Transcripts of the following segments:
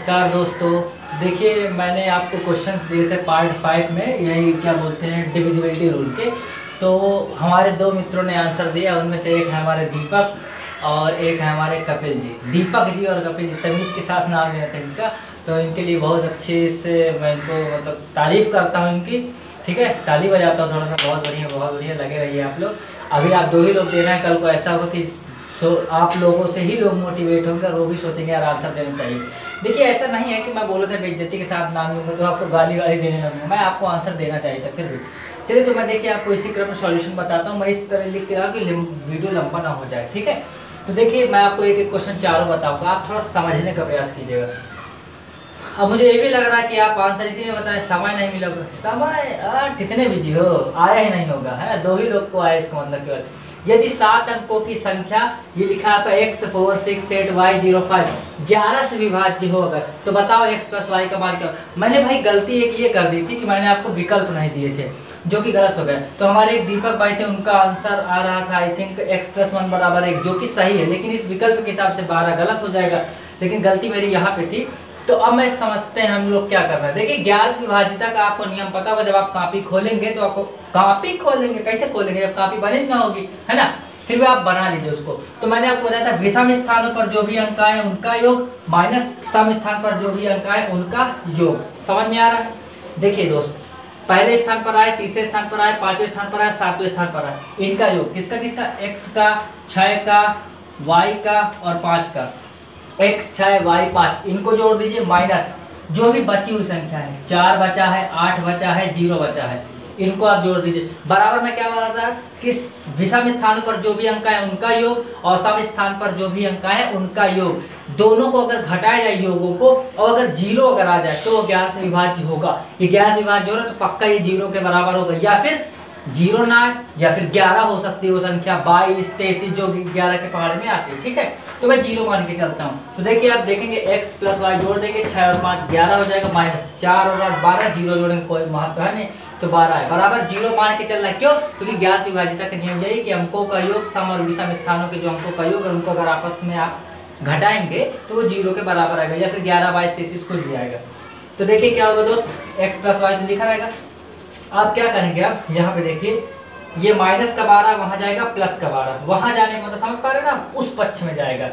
नमस्कार दोस्तों। देखिए मैंने आपको क्वेश्चंस दिए थे पार्ट 5 में, यही क्या बोलते हैं डिविजिबिलिटी रूल के। तो हमारे दो मित्रों ने आंसर दिया, उनमें से एक है हमारे दीपक और एक है हमारे कपिल जी। दीपक जी और कपिल जी तमीज़ के साथ नाम लिया था इनका, तो इनके लिए बहुत अच्छे से मैं इनको मतलब तारीफ़ करता हूँ इनकी। ठीक है, ताली बजाता हूँ थोड़ा सा। बहुत बढ़िया लगे रहिए आप लोग। अभी आप दो ही लोग देना है, कल को ऐसा होगा कि तो आप लोगों से ही लोग मोटिवेट होंगे और वो भी सोचेंगे यार आंसर देना चाहिए। देखिए ऐसा नहीं है कि मैं बोला था बेइज्जती के साथ नाम लूँगा तो आपको गाली देने लगूँगा, मैं आपको आंसर देना चाहिए था फिर भी। चलिए तो मैं देखिए आपको इसी क्रम में सॉल्यूशन बताता हूँ। मैं इस तरह लिख के रहा कि वीडियो लंबा ना हो जाए। ठीक है, तो देखिए मैं आपको एक एक क्वेश्चन चारों बताऊँगा, आप थोड़ा समझने का प्रयास कीजिएगा। अब मुझे ये भी लग रहा है कि आप आंसर इसीलिए बताएं समय नहीं मिला होगा। समय कितने बिजी हो, आया ही नहीं होगा है, दो ही लोग को आया इसका मतलब केवल। यदि 7 अंकों की संख्या, ये लिखा आपका x4 6 8 y 0 5 11 से विभाज्य हो अगर, तो बताओ x प्लस वाई का मान क्या। मैंने भाई गलती एक ये कर दी थी कि मैंने आपको विकल्प नहीं दिए थे, जो कि गलत हो गए। तो हमारे एक दीपक भाई थे, उनका आंसर आ रहा था आई थिंक x प्लस 1 बराबर 1, जो कि सही है, लेकिन इस विकल्प के हिसाब से 12 गलत हो जाएगा, लेकिन गलती मेरी यहाँ पे थी। तो अब मैं समझते हैं हम लोग क्या करना है। देखिए 11 से विभाजिता का आपको नियम पता होगा। जब आप कॉपी खोलेंगे तो आपको कैसे खोलेंगे, जब कॉपी बनी ना होगी, है ना, फिर भी आप बना लीजिए उसको। तो मैंने आपको बताया था विषम स्थानों पर जो भी अंक आए उनका योग माइनस सम स्थान पर जो भी अंक आए उनका योग। समझ में आ रहा है? देखिए दोस्त, पहले स्थान पर आए, तीसरे स्थान पर आए, पांचवें स्थान पर आए, सातवें स्थान पर आए, इनका योग किसका किसका, x का, 6 का, y का और 5 का। x 6 y 5 इनको जोड़ दीजिए, माइनस जो भी बची हुई संख्या है, 4 बचा है, 8 बचा है, 0 बचा है, इनको आप जोड़ दीजिए। बराबर में क्या बता था कि विषम स्थानों पर जो भी अंक है उनका योग और सम स्थान पर जो भी अंक है उनका योग, दोनों को अगर घटाया जाए योगों को, और अगर 0 अगर आ जाए तो वो 11 से विभाज्य होगा। ये 11 से विभाज्य हो रहा है तो पक्का ये 0 के बराबर होगा, या फिर 0 ना या फिर 11 हो सकती है वो संख्या, 22 33 जो 11 के पहाड़ में आती है। ठीक है, तो मैं 0 मान के चलता हूँ। तो देखिए आप देखेंगे x प्लस वाई जोड़ देंगे, 6 और 5 11 हो जाएगा, माइनस 4 और 8 12, 0 जोड़ेंगे कोई महत्व है नहीं, तो 12 है बराबर 0 मान के चलना है। क्यों? क्योंकि 11 से विभाजिता का नियम यही कि अंकों का योग सम और विषम स्थानों के जो अंकों का योग है उनको अगर आपस में आप घटाएंगे तो वो 0 के बराबर आएगा, या फिर 11 22 33 कुछ भी आएगा। तो देखिए क्या होगा दोस्त, x प्लस वाई लिखा रहेगा। आप क्या करेंगे, आप यहाँ पे देखिए ये माइनस का 12 वहां जाएगा, प्लस का 12 वहां जाने मतलब समझ पा रहे ना, उस पक्ष में जाएगा।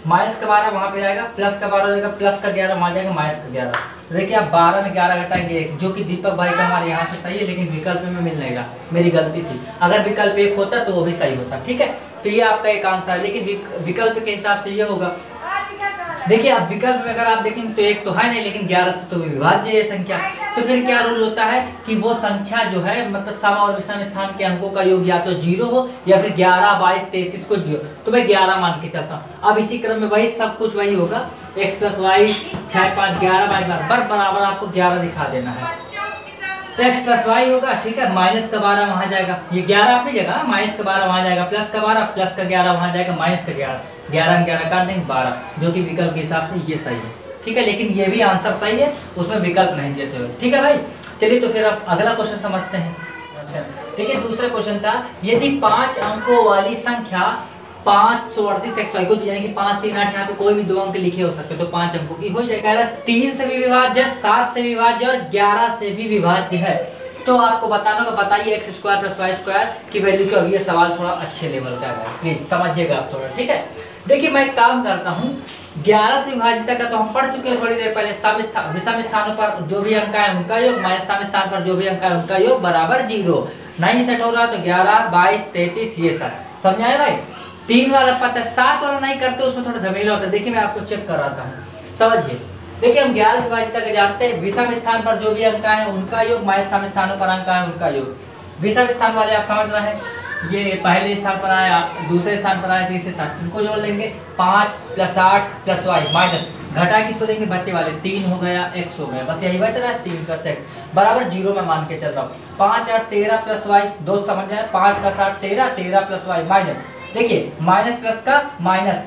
माइनस का 12 वहां पे जाएगा, प्लस का 12 जाएगा, प्लस का 11 वहां जाएगा, माइनस का 11। तो देखिए आप 12 में 11 घटाएंगे 1, जो कि दीपक भाई का हमारे यहाँ से सही है, लेकिन विकल्प में मिल नहीं रहा, मेरी गलती थी। अगर विकल्प 1 होता तो वो भी सही होता। ठीक है, तो ये आपका एक आंसर है, लेकिन विकल्प के हिसाब से ये होगा। देखिए आप विकल्प में अगर आप देखेंगे तो 1 तो है नहीं, लेकिन 11 से तो विभाज्य है संख्या। तो फिर क्या रूल होता है कि वो संख्या जो है मतलब सम और विषम स्थान के अंकों का योग या तो 0 हो या फिर 11 22 33 कुछ भी हो, तो मैं 11 मान के चलता हूँ। अब इसी क्रम में वही सब कुछ वही होगा, x प्लस वाई 6 5 11 बराबर आपको 11 दिखा देना है, तो x प्लस वाई होगा। ठीक है, माइनस का 12 वहां जाएगा, ये 11 अपनी जगह, माइनस का 12 वहां जाएगा, प्लस का 12 प्लस का 11 वहां जाएगा, माइनस का 11 में 11 काट देंगे 12, जो कि विकल्प के हिसाब से ये सही है। ठीक है, लेकिन ये भी आंसर सही है, उसमें विकल्प नहीं देते हुए। ठीक है भाई, चलिए तो फिर अब अगला क्वेश्चन समझते हैं। देखिए दूसरा क्वेश्चन था, यदि 5 अंकों वाली संख्या 538 XY को, यानी कि 5 3 8 यहाँ पे कोई भी 2 अंक लिखे हो सकते तो 5 अंकों की हो जाएगा। 3 से भी विभाज्य, 7 से विभाज्य और 11 से भी विभाज्य है, तो आपको बताना होगा, बताइए x square plus Y square की वैल्यू क्या होगी। ये सवाल थोड़ा अच्छे लेवल का है, प्लीज समझिएगा आप थोड़ा। ठीक है, देखिए मैं एक काम करता हूँ, 11 से विभाजिता का तो हम पढ़ चुके हैं थोड़ी देर पहले, विषम स्थानों पर जो भी अंक है उनका योग माइनस सम स्थान पर जो भी अंक है उनका योग बराबर 0। नहीं सेट हो रहा तो 11 22 33 ये सब समझ आए भाई। 3 वाला पता है, 7 वाला नहीं करते, उसमें थोड़ा झमेला होता है। देखिए मैं आपको चेक कराता हूँ, समझिए। देखिए हम 11 से विभाजिता के जानते हैं, विषम स्थान पर जो भी अंक है उनका योग माइनस सम स्थानों पर अंक है उनका योग। विषम स्थान वाले आप समझ रहे हैं, ये पहले स्थान पर आया, दूसरे स्थान पर आया, तीसरे स्थान, इनको जोड़ लेंगे 5 प्लस 8 प्लस वाई माइनस घटा किसको देंगे, बच्चे वाले 3 हो गया, x हो गया, बस यही बच रहा है 3 प्लस x बराबर 0 में मान के चल रहा हूँ। 5 8 13 प्लस वाई, दोस्त समझ जाए, 5 प्लस 8 13 13 प्लस वाई माइनस, देखिए माइनस प्लस का माइनस,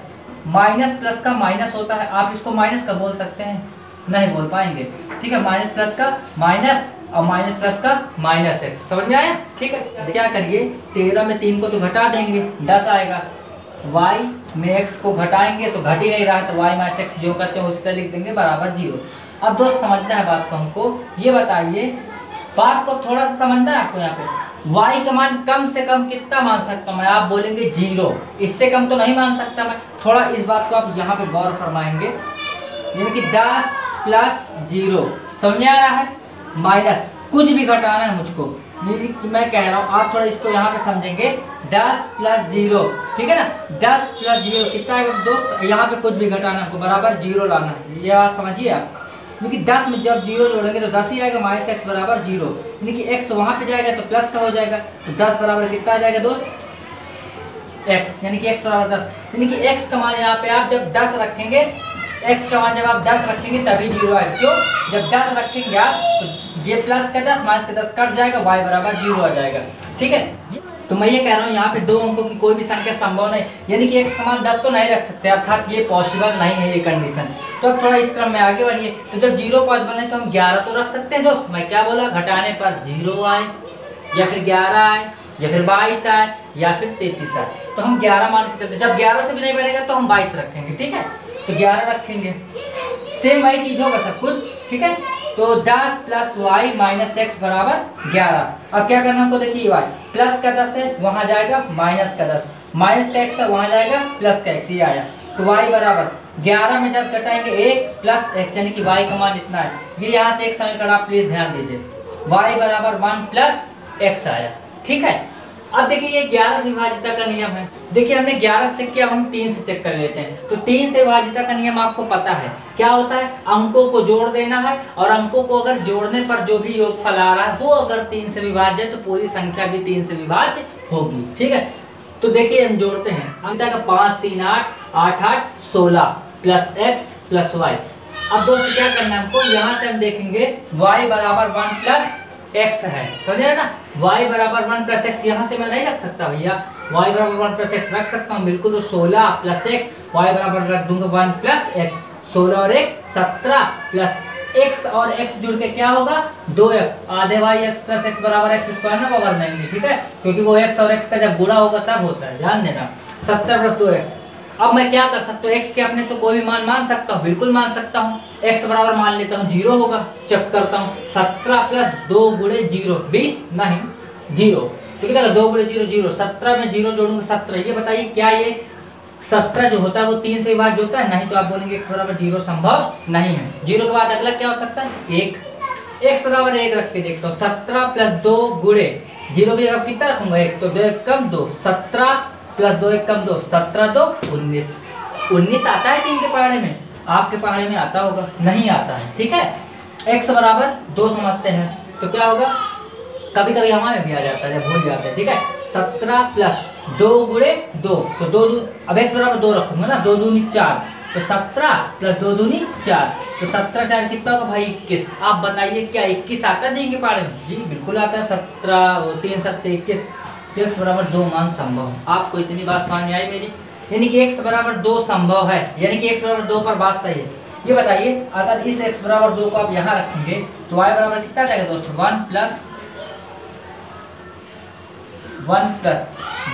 माइनस प्लस का माइनस होता है, आप इसको माइनस का बोल सकते हैं, नहीं बोल पाएंगे। ठीक है, माइनस प्लस का माइनस और माइनस प्लस का माइनस x, समझ में आया। ठीक है, क्या करिए 13 में 3 को तो घटा देंगे, 10 आएगा, y में x को घटाएंगे तो घट ही नहीं रहा, तो y माइनस एक्स जो करते हैं उसी तरह लिख देंगे बराबर 0। अब दोस्त समझना है बात को हमको, ये बताइए बात को थोड़ा सा समझना है आपको। यहाँ पे y का मान कम से कम कितना मान सकता हूँ मैं? आप बोलेंगे 0, इससे कम तो नहीं मान सकता मैं। थोड़ा इस बात को आप यहाँ पे गौर फरमाएंगे, यानी कि 10 प्लस 0, समझ आ रहा है? माइनस कुछ भी घटाना है मुझको, ये कि मैं कह रहा हूँ, आप थोड़ा इसको यहाँ पे समझेंगे। 10 प्लस 0, ठीक है ना? 10 प्लस 0 कितना आएगा दोस्त? यहाँ पे कुछ भी घटाना हमको, बराबर 0 लाना है, ये बात समझिए आप। यानी कि 10 में जब 0 जोड़ेंगे तो 10 ही आएगा, माइनस एक्स बराबर 0, यानी कि x वहाँ पे जाएगा तो प्लस का हो जाएगा, तो 10 बराबर कितना आ जाएगा दोस्त? x, यानी कि x बराबर 10, यानी कि x का मान यहाँ पे आप जब 10 रखेंगे, x का मान जब आप 10 रखेंगे तभी 0 आएगा। क्यों? जब 10 रखेंगे आप तो ये प्लस का 10 माइनस का 10 कट जाएगा, y बराबर 0 आ जाएगा, ठीक है? तो मैं ये कह रहा हूँ यहाँ पे 2 अंकों की कोई भी संख्या संभव नहीं, यानी कि x का मान 10 तो नहीं रख सकते, अर्थात ये पॉसिबल नहीं है ये कंडीशन। तो अब थोड़ा इस क्रम में आगे बढ़िए, तो जब 0 पॉसिबल नहीं तो हम 11 तो रख सकते हैं दोस्त। मैं क्या बोला? घटाने पर 0 आए या फिर 11 आए या फिर 22 आए या फिर 33 आए, तो हम 11 मान के चलते। जब 11 से भी नहीं बनेगा तो हम 22 रखेंगे, ठीक है? तो 11 रखेंगे, सेम वही चीज होगा सब कुछ, ठीक है? तो 10 प्लस वाई माइनस एक्स बराबर 11। अब क्या करना हमको? देखिए y प्लस का 10 है, वहां जाएगा माइनस का 10, माइनस का x है, वहां जाएगा प्लस का x, ये आया। तो y बराबर 11 में 10 घटाएंगे 1 प्लस x, यानी कि y का मान इतना है। ये यहाँ से एक समीकरण आप प्लीज ध्यान दीजिए, y बराबर 1 प्लस x आया, ठीक है? अब देखिए ये 11 से विभाजिता का नियम है। देखिए हमने 11 से चेक किया, हम 3 से चेक कर लेते हैं। तो 3 से विभाजिता का नियम आपको पता है क्या होता है? अंकों को जोड़ देना है, और अंकों को अगर जोड़ने पर जो भी योगफल आ रहा है वो अगर 3 से विभाज्य है तो पूरी संख्या भी 3 से विभाज्य होगी, ठीक है? तो देखिए हम जोड़ते हैं, अंक का 5 3 8 8 8 16 प्लस x प्लस y। अब दोस्तों क्या करना है हमको? यहाँ से हम देखेंगे y बराबर 1 प्लस x है, समझे ना? y बराबर 1 प्लस एक्स, यहाँ से मैं नहीं रख सकता भैया, y बराबर 1 प्लस एक्स रख सकता हूँ बिल्कुल। तो 16 प्लस एक्स, y बराबर रख दूंगा 1 प्लस एक्स, 16 और 1 17 प्लस x और x जुड़ के क्या होगा? 2x, आधे y x प्लस एक्स बराबर एक्स स्क्वायर ना पावर 9, ठीक है? क्योंकि वो x और x का जब गुणा होगा तब होता है, ध्यान देना। 17 प्लस 2x। अब मैं क्या कर सकता हूँ? x के अपने से कोई भी मान मान सकता हूँ, बिल्कुल मान सकता हूँ। x बराबर मान लेता हूँ 0 होगा, चेक करता हूँ। 17 प्लस 2 गुणे 0 20 नहीं 0, तो कितना 2 गुणे 0 0, 17 में 0 जोड़ूंगा 17। ये बताइए क्या ये 17 जो होता है वो 3 से विभाज्य होता है? नहीं, तो आप बोलेंगे x बराबर 0 संभव नहीं है। 0 के बाद अगला क्या हो सकता है? 1, x बराबर 1 रख के देखता हूँ। 17 प्लस 2 गुणे 0 की जगह कितना रखूंगा? 1, तो 2 1 कम 2, 17 प्लस 2 1 कम 2, 17 2 19। 19 आता है 3 के पहाड़े में? आपके पहाड़े में आता होगा? नहीं आता है, ठीक है? x बराबर 2 समझते हैं, तो क्या होगा? कभी कभी हमारे भी आ जाता है, भूल जाते हैं, ठीक है? 17 प्लस 2 गुणे 2, तो 2 अब x बराबर 2 रखूंगा ना, 2 दूनी 4, तो 17 प्लस 2 दूनी 4, तो 17 4 कितना होगा भाई? 21। आप बताइए क्या 21 आता है 3 के पहाड़े में? जी बिल्कुल आता है। 17 वो 3 7 21, तो x बराबर 2 मान संभव है। आपको इतनी बात समझ में आई मेरी? यानी कि x बराबर 2 संभव है, यानी कि x बराबर 2 पर बात सही है। ये बताइए अगर इस x बराबर 2 को आप यहाँ रखेंगे तो y बराबर कितना जाएगा दोस्तों? 1 प्लस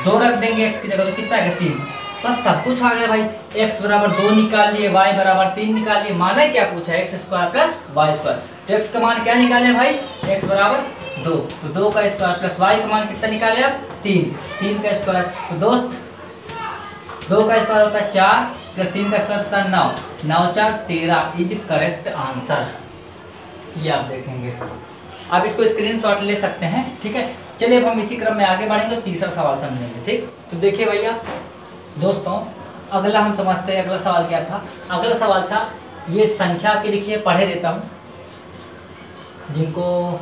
2 रख देंगे x की जगह, तो कितना आएगा? 3। बस सब कुछ आ गया भाई। x बराबर 2 निकाल लिए, y बराबर 3 निकाल लिए। माना क्या पूछा? x square plus Y square. तो x का मान क्या निकाले भाई? x बराबर 2, तो 2 का स्क्वायर प्लस y का मान कितना निकाले आप? 3 का स्क्वायर। तो दोस्त 2 का स्क्वायर होता है 4 प्लस 3 का स्क्वायर होता है 9, 9 4 13 इज करेक्ट आंसर। ये आप देखेंगे, आप इसको स्क्रीनशॉट ले सकते हैं, ठीक है? चलिए अब हम इसी क्रम में आगे बढ़ेंगे, तो तीसरा सवाल समझेंगे, ठीक? तो देखिए भैया दोस्तों, अगला हम समझते हैं अगला सवाल क्या था। अगला सवाल था, ये संख्या के लिखिए पढ़े देता हूँ जिनको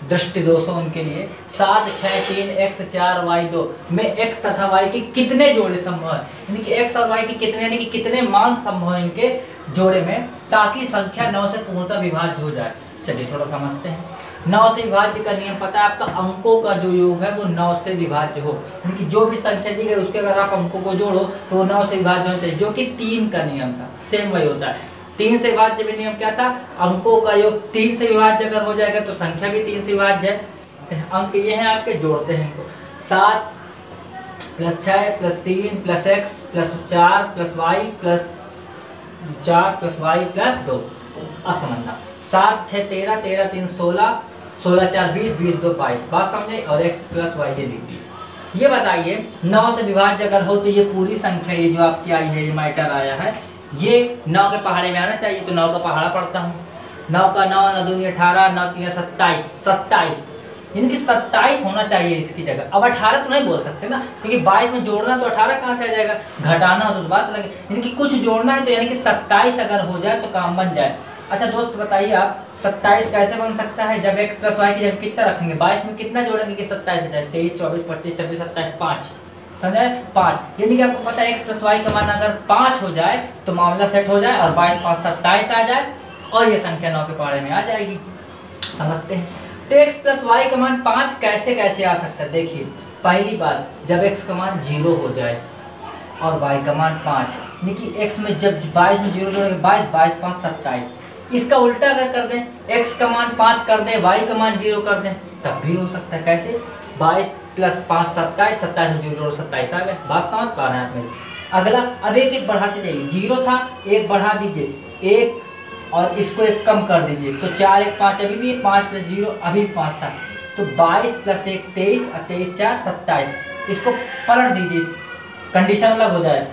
दृष्टि दोष हो उनके लिए। 7 6 3 x 4 y 2 में x तथा y के कितने जोड़े संभव है? यानी कि x और y के कितने, यानी कि कितने मान संभव है इनके जोड़े में, ताकि संख्या 9 से पूर्णतः विभाज्य हो जाए। चलिए थोड़ा समझते हैं। 9 से विभाज्य का नियम पता है आपका, अंकों का जो योग है वो 9 से विभाज्य हो, यानी कि जो भी संख्या दी गई उसके अगर आप अंकों को जोड़ो तो वो 9 से विभाज्य होना चाहिए, जो कि 3 का नियम था। सेम वही होता है। 3 से विभाज्य भी नियम क्या था? अंकों का योग 3 से विभाज्य अगर हो जाएगा तो संख्या भी 3 से विभाज्य है। अंक ये हैं आपके, जोड़ते हैं इनको। 7 +6 +3 +x +4 +y +4 +y +2। अब समझना 7 6 13 13 3 16 16 4 20 20 2 22। बात समझे? और x + y ये लिख दी। ये बताइए 9 से विभाज्य अगर हो तो ये पूरी संख्या ये जो आपकी आई है, ये मैटर आया है, ये 9 के पहाड़े में आना चाहिए। तो 9 का पहाड़ा पढ़ता हूँ। 9 का 9 9 दूनी 18 9 3 27 27, यानी कि 27 होना चाहिए इसकी जगह। अब 18 तो नहीं बोल सकते ना, क्योंकि 22 में जोड़ना तो 18 कहाँ से आ जाएगा, घटाना हो तो बात लगे, यानी कि कुछ जोड़ना है तो यानी कि 27 अगर हो जाए तो काम बन जाए। अच्छा दोस्त बताइए आप 27 कैसे बन सकता है? जब x + y की जगह कितना रखेंगे, 22 में कितना जोड़ेंगे कि 27 हो जाए? 23 24 25 26 27 5, समझे? 5, यानी कि आपको पता है x + y का मान अगर 5 हो जाए तो मामला सेट हो जाए और 22 5 27 आ जाए और ये संख्या 9 के पहाड़े में आ जाएगी। समझते हैं? तो x + y का मान 5 कैसे कैसे आ सकता है? देखिए पहली बात, जब x का मान 0 हो जाए और y का मान 5, यानी कि x में जब 22 में 0 जोड़ेंगे 22 22 5 27। इसका उल्टा अगर कर दें, x का मान 5 कर दें, y का मान 0 कर दें, तब भी हो सकता है। कैसे? 22 + 5 27, 27 में 0 जोड़ो 27 आ गए। बात समझ पा रहे हैं आप मेरी? अगला अब एक एक बढ़ाते जाइए, 0 था एक बढ़ा दीजिए, 1 और इसको 1 कम कर दीजिए, तो 4 1 5 अभी भी 5 + 0 अभी 5 था, तो 22 + 1 23 और 23 4 27। इसको पलट दीजिए, कंडीशन अलग हो जाए।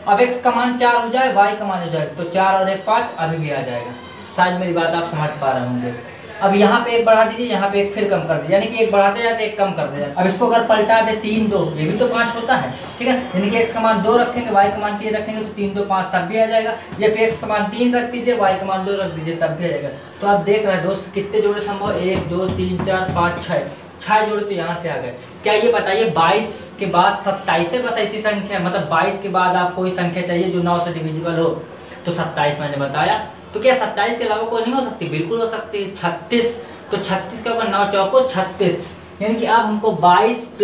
अब x का मान 4 हो जाए, y का मान हो जाए, तो 4 और 1 5 अभी भी आ जाएगा। शायद मेरी बात आप समझ पा रहे होंगे। अब यहाँ पे 1 बढ़ा दीजिए, यहाँ पे 1 फिर कम कर दीजिए, यानी कि 1 बढ़ाते जाते 1 कम करते जाते। अब इसको अगर पलटा दे 3 2, ये भी तो 5 होता है, ठीक है? यानी कि x का मान 2 रखेंगे, y का मान 3 रखेंगे, तो 3 2 5 तब भी आ जाएगा। या फिर x का मान 3 रख दीजिए, y का मान 2 रख दीजिए, तब भी आ जाएगा। तो आप देख रहे हैं दोस्त कितने जोड़े संभव, 1 2 3 4 5 6 जोड़े तो यहाँ से आ गए। क्या ये बताइए 22 के बाद 27 है बस ऐसी संख्या, मतलब 22 के बाद आप कोई संख्या चाहिए जो 9 से डिविजिबल हो, तो 27 मैंने बताया। तो क्या 27 के अलावा कोई नहीं हो सकती? बिल्कुल हो सकती है। 36, तो 36 का होगा 9 चौको 36, यानी कि अब हमको 22 +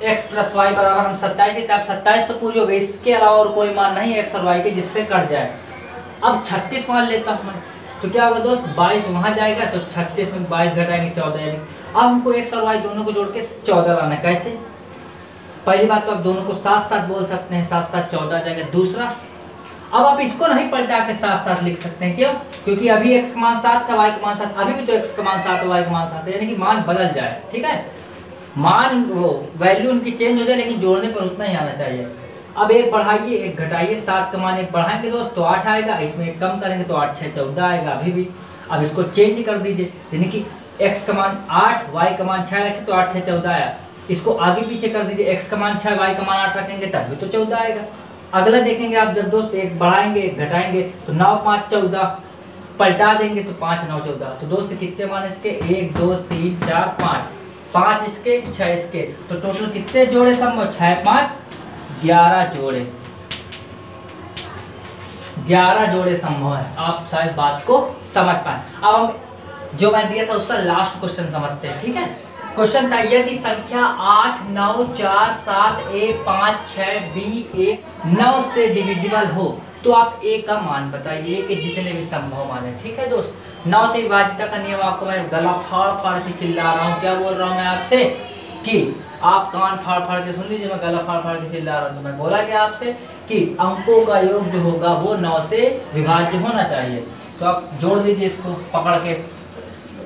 x + y बराबर हम 27 ही, तब 27 तो पूरी हो गई। इसके अलावा और कोई मान नहीं x और y के जिससे कट जाए। अब 36 मान लेता हूँ मैं, तो क्या होगा दोस्त, 22 वहाँ जाएगा, तो 36 में 22 घटाएंगे 14 आएंगे। अब हमको x और y दोनों को जोड़ के 14 लाना है। कैसे? पहली बात तो आप दोनों को साथ साथ बोल सकते हैं, साथ साथ 14 आ जाएगा। दूसरा, अब आप इसको नहीं पलटा के साथ साथ लिख सकते हैं। क्यों? क्योंकि अभी x का मान 7 था, y का मान 7, अभी भी तो x का मान 7 है, y का मान 7 है, यानी कि मान बदल जाए। ठीक है, मान वो वैल्यू उनकी चेंज हो जाए, लेकिन जोड़ने पर उतना ही आना चाहिए। अब 1 बढ़ाइए 1 घटाइए, 7 का मान 1 बढ़ाएंगे दोस्त तो 8 आएगा, इसमें 1 कम करेंगे तो 8 6 14 आएगा अभी भी। अब इसको चेंज कर दीजिए, यानी कि x का मान 8 y का मान 6 रखें तो 8 6 14 आया। इसको आगे पीछे कर दीजिए, x का मान 6 y का मान 8 रखेंगे तब भी तो 14 आएगा। अगला देखेंगे आप, जब दोस्त 1 बढ़ाएंगे 1 घटाएंगे तो 9 5 14, पलटा देंगे तो 5 9 14। तो दोस्त कितने मान इसके, 1 2 3 4 5 इसके 6 इसके, तो टोटल कितने जोड़े संभव, 6 5 11 जोड़े, 11 जोड़े संभव है। आप शायद बात को समझ पाए। अब हम जो मैं दिया था उसका लास्ट क्वेश्चन समझते हैं। ठीक है, क्वेश्चन था यदि संख्या 8 9 4 7 a 5 6 b 1 9 से डिविजिबल हो तो आप a का मान बताइए, a के जितने भी संभव मान है। ठीक है दोस्त, 9 से विभाजिता का नियम आपको मैं गला फाड़ फाड़ के चिल्ला रहा हूँ। क्या बोल रहा हूँ मैं आपसे कि आप कान फाड़ फाड़ के सुन लीजिए, मैं गला फाड़ फाड़ के चिल्ला रहा हूँ। तो मैं बोला क्या आपसे कि अंकों का योग जो होगा वो 9 से विभाज्य होना चाहिए। तो आप जोड़ दीजिए इसको पकड़ के,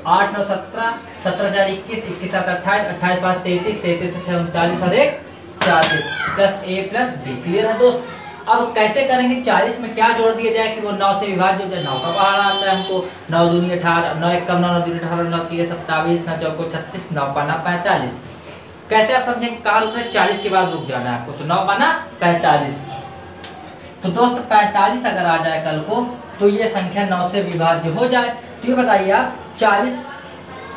8 9 17 17 4 21 21 7 28 28 5 33 33 6 39 और 1 40 plus a plus b। Clear है दोस्त? अब कैसे करेंगे, 40 में क्या जोड़ दिया जाए कि वो 9 से विभाज्य हो जाए। 9 का पहाड़ा आता है हमको, 9 दूनी 18 9 1 कम 9 9 दूनी 18 9 3 27 9 चौको 36 9 पाना 45। कैसे आप समझेंगे, कहाँ रुकना है, 40 के बाद रुक जाना है आपको, तो 9 पाना 45। तो दोस्त 45 अगर आ जाए कल को तो ये संख्या 9 से विभाज्य हो जाए। तो ये बताइए आप 40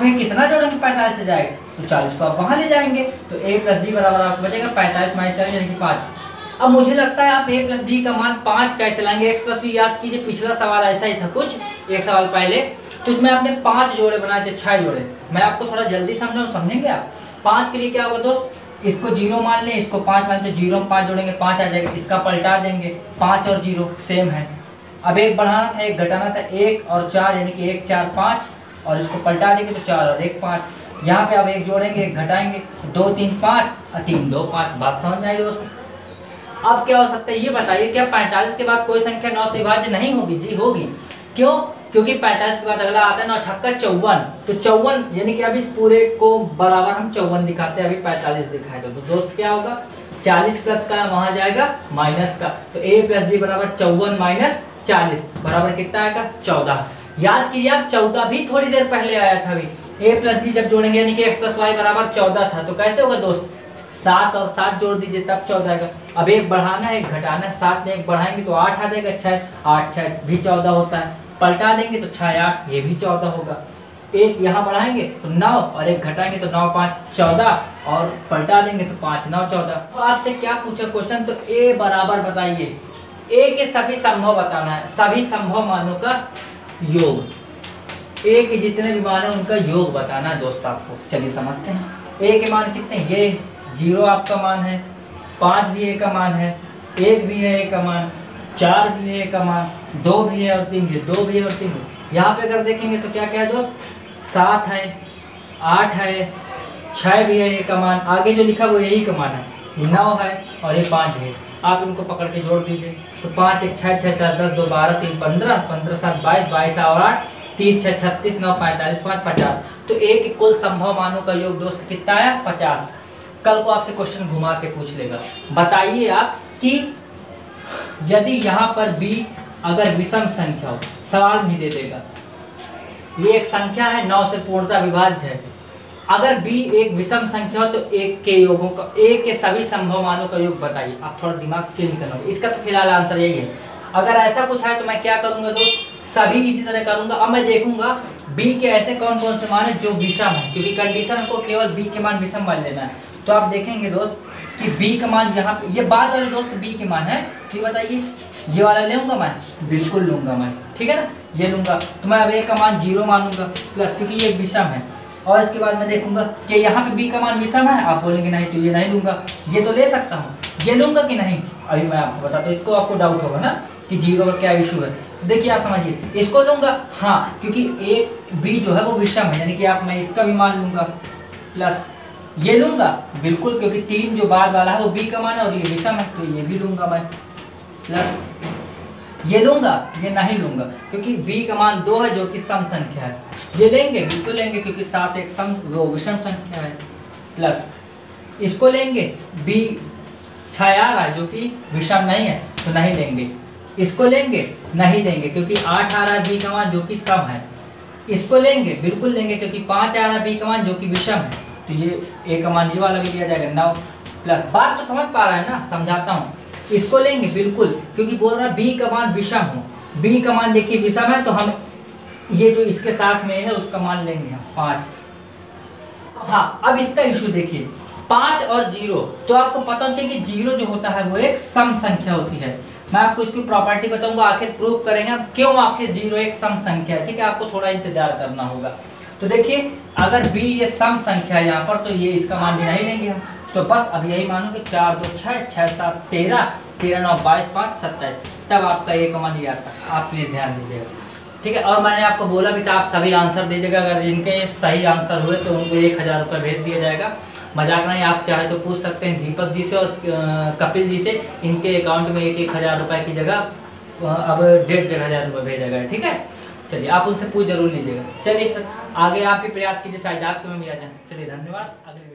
में कितना जोड़ेंगे 45 से जाएगा, तो 40 को आप वहां ले जाएंगे, तो a प्लस b बराबर आपको बचेगा 45 माइनस 40 यानी कि 5। अब मुझे लगता है आप a प्लस b का मान 5 कैसे लाएंगे, x प्लस b याद कीजिए, पिछला सवाल ऐसा ही था कुछ एक सवाल पहले, तो उसमें आपने 5 जोड़े बनाए थे, 6 जोड़े। मैं आपको थोड़ा जल्दी समझाऊं, समझेंगे आप? 5 के लिए क्या होगा दोस्त, इसको 0 मान लें, इसको 5 मान, तो 0 में 5 जोड़ेंगे 5 आ जाएगा, इसका पलटा देंगे, 5 और 0 सेम है। अब 1 बढ़ाना था 1 घटाना था, 1 और 4 यानी कि 1 4 5, और इसको पलटा देंगे तो 4 और 1 5, यहाँ पे अब एक जोड़ेंगे एक घटाएंगे, 2 3 5 और 3 2 5। बात समझ में आई दोस्त? अब क्या हो सकता है ये बताइए, क्या 45 के बाद कोई संख्या 9 से विभाज्य नहीं होगी? जी होगी। क्यों? क्योंकि 45 के बाद अगला आता है 9 छक्का 54, तो 54 यानी कि अब इस पूरे को बराबर हम 54 दिखाते हैं, अभी 45 दिखाए। तो दोस्त क्या होगा, 40 प्लस का वहां जाएगा माइनस का, तो a प्लस बी बराबर 54 माइनस 40 बराबर कितना आएगा 14। याद कीजिए आप 14 भी थोड़ी देर पहले आया था। अभी a प्लस बी जब जोड़ेंगे यानी कि x प्लस वाई बराबर 14 था, तो कैसे होगा दोस्त, 7 और 7 जोड़ दीजिए तब 14 आएगा। अब एक बढ़ाना है एक घटाना है, 7 में एक बढ़ाएंगे तो 8 आ जाएगा, 6 8 6 भी 14 होता है, पलटा देंगे तो 6 8 ये भी 14 होगा। एक यहाँ बढ़ाएंगे तो 9 और एक घटाएंगे तो 9 5 14 और पलटा देंगे तो 5 9 14। तो आपसे क्या पूछा क्वेश्चन, तो a बराबर बताइए, a के सभी संभव बताना है, सभी संभव मानों का योग, a के जितने भी मान है उनका योग बताना है दोस्त आपको। चलिए समझते हैं। a के मान कितने, ये 0 आपका मान है, 5 भी a का मान है, 1 भी है a का मान, 4 भी है a का मान, 2 भी है और 3 भी, 2 भी है और 3 भी। यहाँ पे अगर देखेंगे तो क्या क्या है दोस्त, 7 है, 8 है, 6 भी है a का मान, आगे जो लिखा वो यही का मान है, 9 है और ये 5 है। आप इनको पकड़ के जोड़ दीजिए तो 5 1 6 6 4 10 2 12 3 15 15 7 22 22 और 8 30 6 36 9 45 5 50। तो a के कुल संभव मानों का योग दोस्त कितना आया 50। कल को आपसे क्वेश्चन घुमा के पूछ लेगा, बताइए आप कि यदि यहाँ पर b अगर विषम संख्या हो, सवाल भी दे देगा, ये एक संख्या है 9 से पूर्णतः विभाज्य है, अगर b एक विषम संख्या हो तो एक के योगों का, एक के सभी संभव मानों का योग बताइए। आप थोड़ा दिमाग चेंज करना होगा, इसका तो फिलहाल आंसर यही है। अगर ऐसा कुछ है तो मैं क्या करूंगा दोस्त, सभी इसी तरह करूंगा। अब मैं देखूंगा b के ऐसे कौन कौन से मान है जो विषम है, क्योंकि कंडीशन हमको केवल b के मान विषम मान लेना है। तो आप देखेंगे दोस्त कि b का मान यहाँ पे, ये बाद वाले दोस्त b के मान है, तो ये बताइए ये वाला लूंगा मैं, बिल्कुल लूंगा मैं, ठीक है ना, ये लूंगा। तो मैं अब a का मान 0 मानूंगा प्लस, क्योंकि ये विषम है। और इसके बाद मैं देखूंगा कि यहाँ पे b का मान विषम है, आप बोलेंगे नहीं तो ये नहीं लूंगा, ये तो ले सकता हूँ, ये लूंगा कि नहीं अभी मैं आपको बताता हूँ। इसको आपको डाउट होगा ना कि 0 का क्या इशू है, देखिए आप समझिए, इसको लूंगा हाँ, क्योंकि एक b जो है वो विषम है, यानी कि आप मैं इसका भी मान लूंगा प्लस ये लूंगा बिल्कुल, क्योंकि 3 जो बाद वाला है वो b का मान है और ये विषम है, तो ये भी लूंगा मैं प्लस ये लूंगा, ये नहीं लूंगा क्योंकि b का मान 2 है जो कि सम संख्या है, ये लेंगे बिल्कुल लेंगे क्योंकि 7 एक सम वो विषम संख्या है, प्लस इसको लेंगे b 6 आ रहा है जो कि विषम नहीं है तो नहीं लेंगे, इसको लेंगे नहीं लेंगे क्योंकि 8 आ रहा है b का मान जो कि सम है, इसको लेंगे बिल्कुल लेंगे क्योंकि 5 आ रहा है b का मान जो कि विषम है, तो ये a का मान ये वाला भी लिया जाएगा 9 प्लस। बात तो समझ पा रहा है ना, समझाता हूँ। इसको लेंगे बिल्कुल क्योंकि बोल रहा है b का मान विषम हो, b का मान देखिए विषम है, तो हम ये जो इसके साथ में है उसका मान लेंगे हम 5। हाँ अब इसका इशू देखिए 5 और 0, तो आपको पता होता है कि 0 जो होता है वो एक सम संख्या होती है। मैं आपको इसकी प्रॉपर्टी बताऊंगा, आखिर प्रूव करेंगे हम क्यों आखिर 0 एक सम संख्या है, ठीक है, आपको थोड़ा इंतजार करना होगा। तो देखिए अगर b ये सम संख्या है यहाँ पर, तो ये इसका मान भी नहीं लेंगे हम, तो बस अब यही मानो कि 4 2 6 6 7 13 13 9 22 5 27, तब आपका a का मान ये आता है, आप प्लीज ध्यान दीजिएगा, ठीक है। और मैंने आपको बोला भी था आप सभी आंसर दीजिएगा, अगर जिनके सही आंसर हुए तो उनको 1000 रुपये भेज दिया जाएगा। मजाक नहीं, आप चाहे तो पूछ सकते हैं दीपक जी से और कपिल जी से, इनके अकाउंट में 1000 रुपये की जगह अब 1500 रुपये भेजा गया, ठीक है। चलिए आप उनसे पूछ जरूर लीजिएगा। चलिए फिर आगे आप भी प्रयास कीजिए, शायद आपको में मिल जाए। चलिए धन्यवाद। अगले